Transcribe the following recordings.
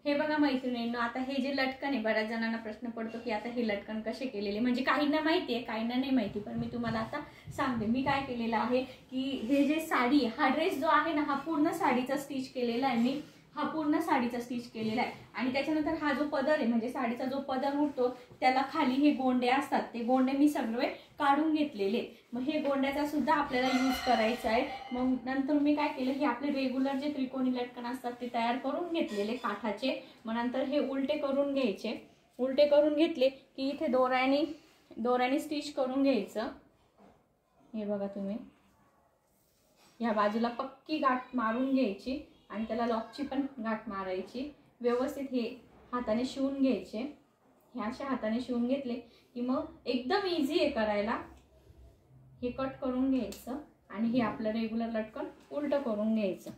हे बघा मैत्रिणींनो, आता हे जे लटकन आहे, बऱ्याच जणांना प्रश्न पडतो की आता हे लटकन कसे केलेले, म्हणजे काहींना माहिती आहे काहींना नाही माहिती, पण मी तुम्हाला आता सांगते मी काय केलेलं आहे की हे जे साडी, हा ड्रेस जो आहे ना, हा पूर्ण साडीचा स्टिच केलेला आहे मी, हा पूर्ण साडीचा स्टिच केलेला आहे। आणि त्याच्यानंतर हा जो पदर आहे, म्हणजे साडीचा जो पदर उठतो त्याला खाली हे गोंडे असतात, ते गोंडे मी सगळे काढून घेतलेले। मग हे गोंड्याचा सुद्धा आपल्याला यूज करायचा आहे। मग नंतर मी काय केलं, हे आपले रेग्युलर जे त्रिकोणी लटकन असतात ते तयार करून घेतलेले काठाचे। मग नंतर हे उलटे करून घ्यायचे, उलटे करून घेतले की इथे दोऱ्याने स्टिच करून घ्यायचं। हे बघा तुम्ही, या बाजूला पक्की गाठ मारून घ्यायची आणि त्याला लॉकची पण गाठ मारायची, व्यवस्थित हे हाताने शिवून घ्यायचे। हे अशा हाताने शिवून घेतले की मग एकदम इझी आहे करायला। हे कट करून घ्यायचं आणि हे आपलं रेग्युलर लटकन उलटं करून घ्यायचं।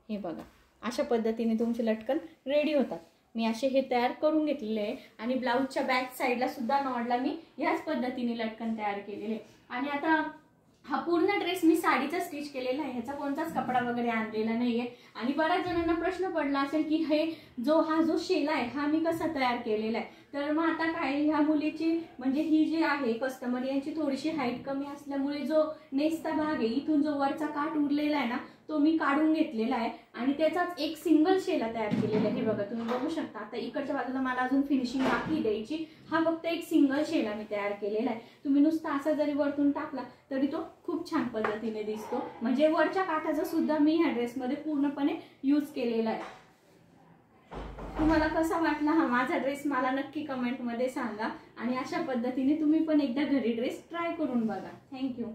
हे बघा अशा पद्धतीने तुमचे लटकन रेडी होतात। मी असे हे तयार करून घेतलेले आहे आणि ब्लाऊजच्या बॅक साईडला सुद्धा नॉडला मी याच पद्धतीने लटकन तयार केलेले। आणि आता हा पूर्ण ड्रेस मी साडीचा स्टिच केलेला आहे, ह्याचा कोणताच कपडा वगैरे आणलेला नाहीये। आणि बऱ्याच जणांना प्रश्न पडला असेल की हा जो शेला आहे हा मी कसा तयार केलेला आहे। तर मग आता काय, ह्या मुलीची म्हणजे ही जी आहे कस्टमर, यांची थोडीशी हाईट कमी असल्यामुळे जो नेसचा भाग आहे, इथून जो वरचा काठ उरलेला आहे ना, तो मी काढून घेतलेला आहे आणि त्याचाच एक सिंगल शेला तयार केलेला आहे। हे बघा तुम्ही बघू शकता। आता इकडच्या बाजूला मला अजून फिनिशिंग बाकी द्यायची, हा फक्त एक सिंगल शेला मी तयार केलेला आहे। तुम्ही नुसता असा जरी वरतून टाकला तरी तो खूप छान पद्धतीने दिसतो, म्हणजे वरच्या काठाचा सुद्धा मी ह्या ड्रेसमध्ये पूर्णपणे यूज केलेला आहे। तुम्हाला कसा वाटला हा माझा ड्रेस मला नक्की कमेंटमध्ये सांगा आणि अशा पद्धतीने तुम्ही पण एकदा घरी ड्रेस ट्राय करून बघा। थँक्यू।